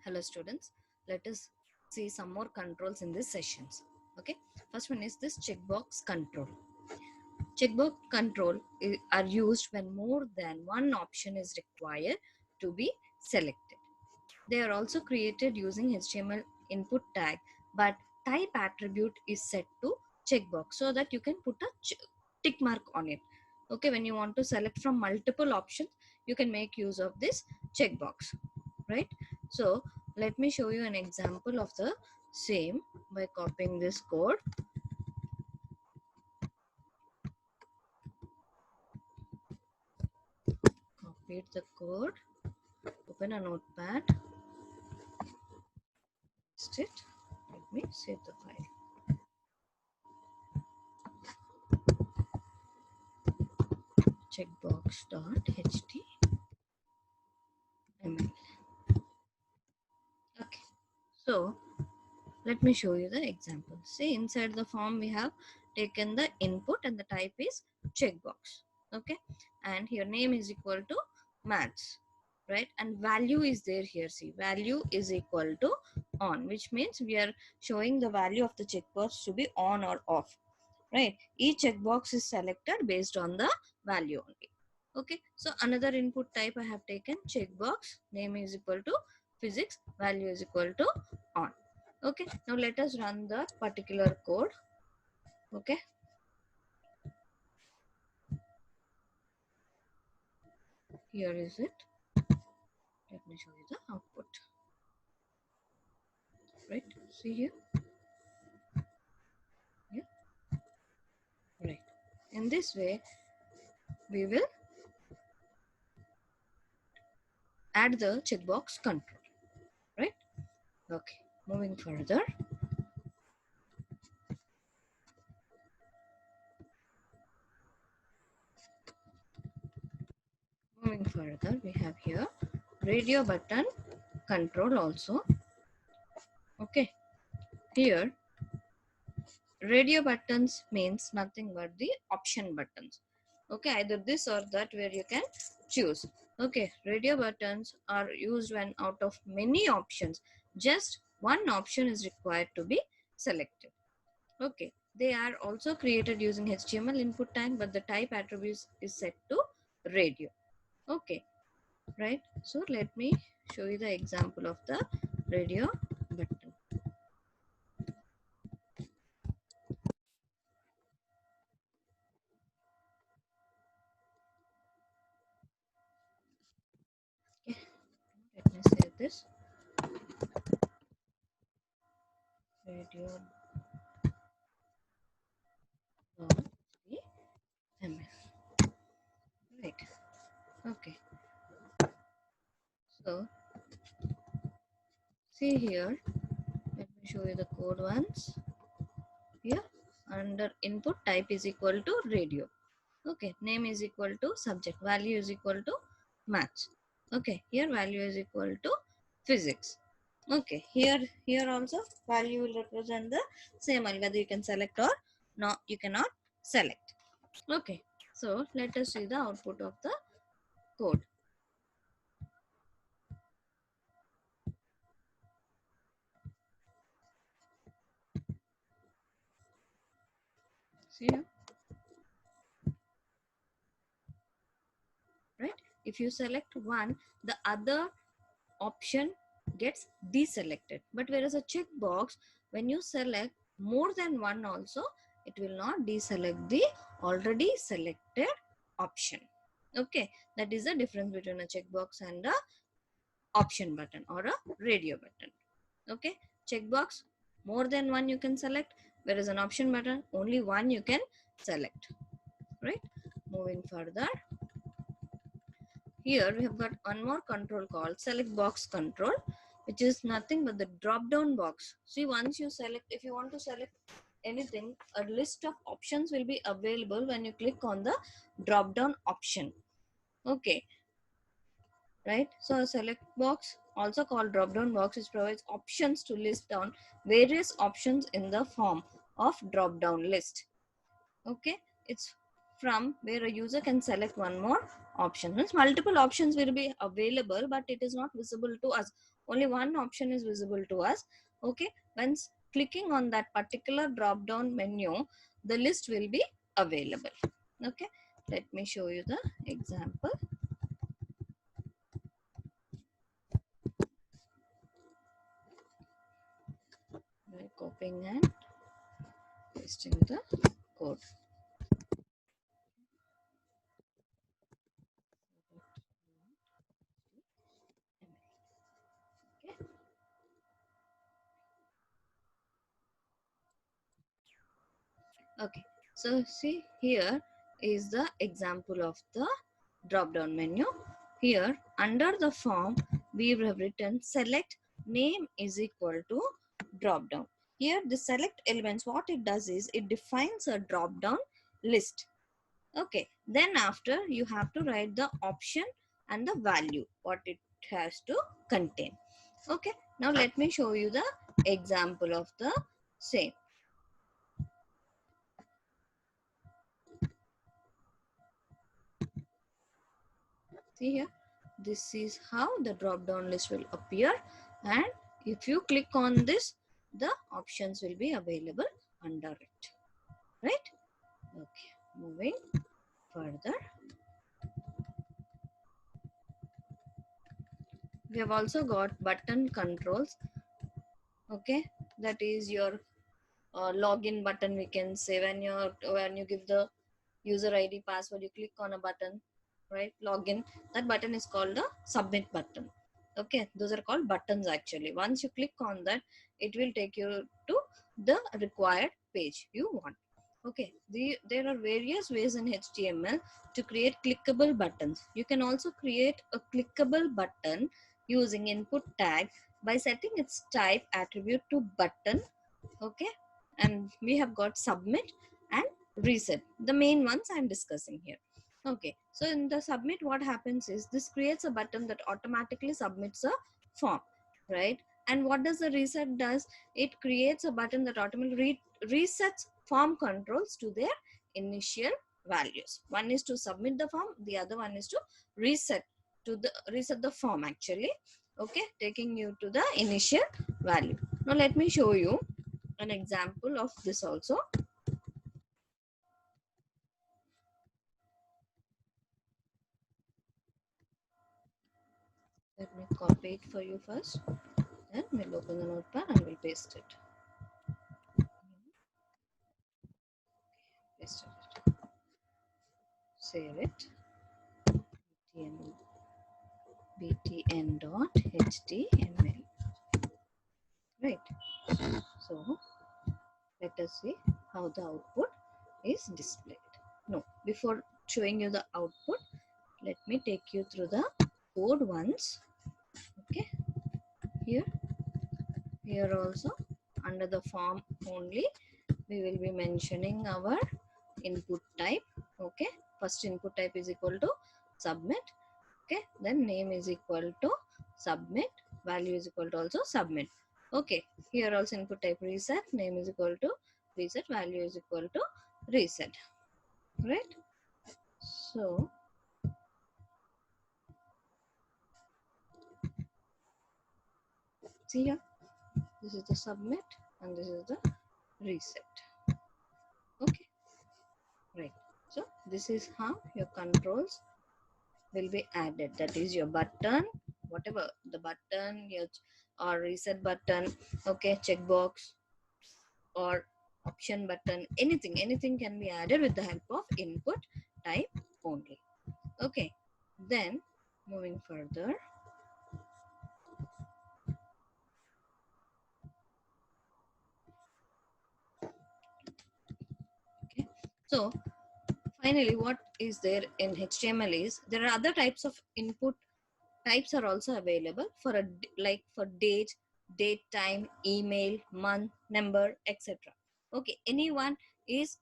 Hello students, let us see some more controls in these sessions. Okay, first one is this checkbox control. Checkbox control are used when more than one option is required to be selected. They are also created using HTML input tag, but type attribute is set to checkbox so that you can put a tick mark on it. Okay, when you want to select from multiple options, you can make use of this checkbox, right? So let me show you an example of the same by copying this code. Copy the code, open a notepad, paste it. Let me save the file. Checkbox.html. Okay, so let me show you the example. See, inside the form we have taken the input and the type is checkbox. Okay, and here name is equal to maths, right? And value is there here. See, value is equal to on, which means we are showing the value of the checkbox to be on or off, right? Each checkbox is selected based on the value only. Okay, so another input type I have taken checkbox, name is equal to physics, value is equal to on. Okay, now let us run the particular code. Okay, here is it. Let me show you the output. Right, see here. Yeah, right. In this way, we will add the checkbox control. Right. Okay, moving further. Moving further, we have here radio button control also. Okay, here radio buttons means nothing but the option buttons. Okay, either this or that where you can choose. Okay, radio buttons are used when out of many options, just one option is required to be selected. Okay, they are also created using HTML input tag, but the type attributes is set to radio. Okay, right. So let me show you the example of the radio button. Okay, let me save this. Radio HTML. Right. Okay. So see here. Let me show you the code once. Here under input type is equal to radio. Okay. Name is equal to subject. Value is equal to maths. Okay. Here value is equal to physics. Okay. Here also value will represent the same value whether you can select or not. You cannot select. Okay. So let us see the output of the code. See here. Right, if you select one, the other option gets deselected, but whereas a checkbox, when you select more than one also, it will not deselect the already selected option. Okay, that is the difference between a checkbox and a option button or a radio button. Okay, checkbox, more than one you can select, whereas an option button, only one you can select. Right, moving further, here we have got one more control called select box control, which is nothing but the drop down box. See, once you select, if you want to select anything, a list of options will be available when you click on the drop down option. Okay, right. So a select box, also called drop down box, which provides options to list down various options in the form of drop down list. Okay, it's from where a user can select one more option. Means multiple options will be available, but it is not visible to us. Only one option is visible to us. Okay, once clicking on that particular drop down menu, the list will be available. Okay, let me show you the example. By copying and pasting the code. Okay, so see, here is the example of the drop down menu. Here under the form we have written select name is equal to drop down. Here the select elements, what it does is it defines a drop down list. Okay, then after you have to write the option and the value what it has to contain. Okay, now let me show you the example of the same. See here, this is how the drop down list will appear, and if you click on this, the options will be available under it, right? Okay, moving further, we have also got button controls. Okay, that is your login button, we can say. When you give the user ID password, you click on a button, right? Login, that button is called the submit button. Okay, those are called buttons actually. Once you click on that, it will take you to the required page you want. Okay, there are various ways in HTML to create clickable buttons. You can also create a clickable button using input tag by setting its type attribute to button. Okay, and we have got submit and reset, the main ones I'm discussing here. Okay, so in the submit, what happens is this creates a button that automatically submits a form, right? And what does the reset does? It creates a button that automatically resets form controls to their initial values. One is to submit the form, the other one is to reset the form actually. Okay, taking you to the initial value. Now let me show you an example of this also. Let me copy it for you first. Then we'll open the notepad and we'll paste it. Paste it. Save it. btn.html. Right. So let us see how the output is displayed. No, before showing you the output, let me take you through the code once. Okay. Here also under the form only, we will be mentioning our input type. Okay, first input type is equal to submit. Okay, then name is equal to submit, value is equal to also submit. Okay, here also input type reset, name is equal to reset, value is equal to reset, right? So see here, this is the submit and this is the reset. Okay, right. So this is how your controls will be added. That is your button, whatever the button, your or reset button, okay, checkbox or option button, anything can be added with the help of input type only. Okay, then moving further, okay, so finally what is there in HTML is there are other types of input types are also available for like for date, time, email, month, number, etc. Okay, anyone is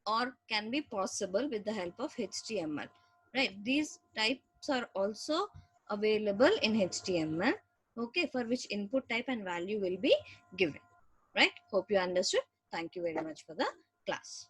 or can be possible with the help of HTML, right? These types are also available in HTML, okay, for which input type and value will be given, right? Hope you understood. Thank you very much for the class.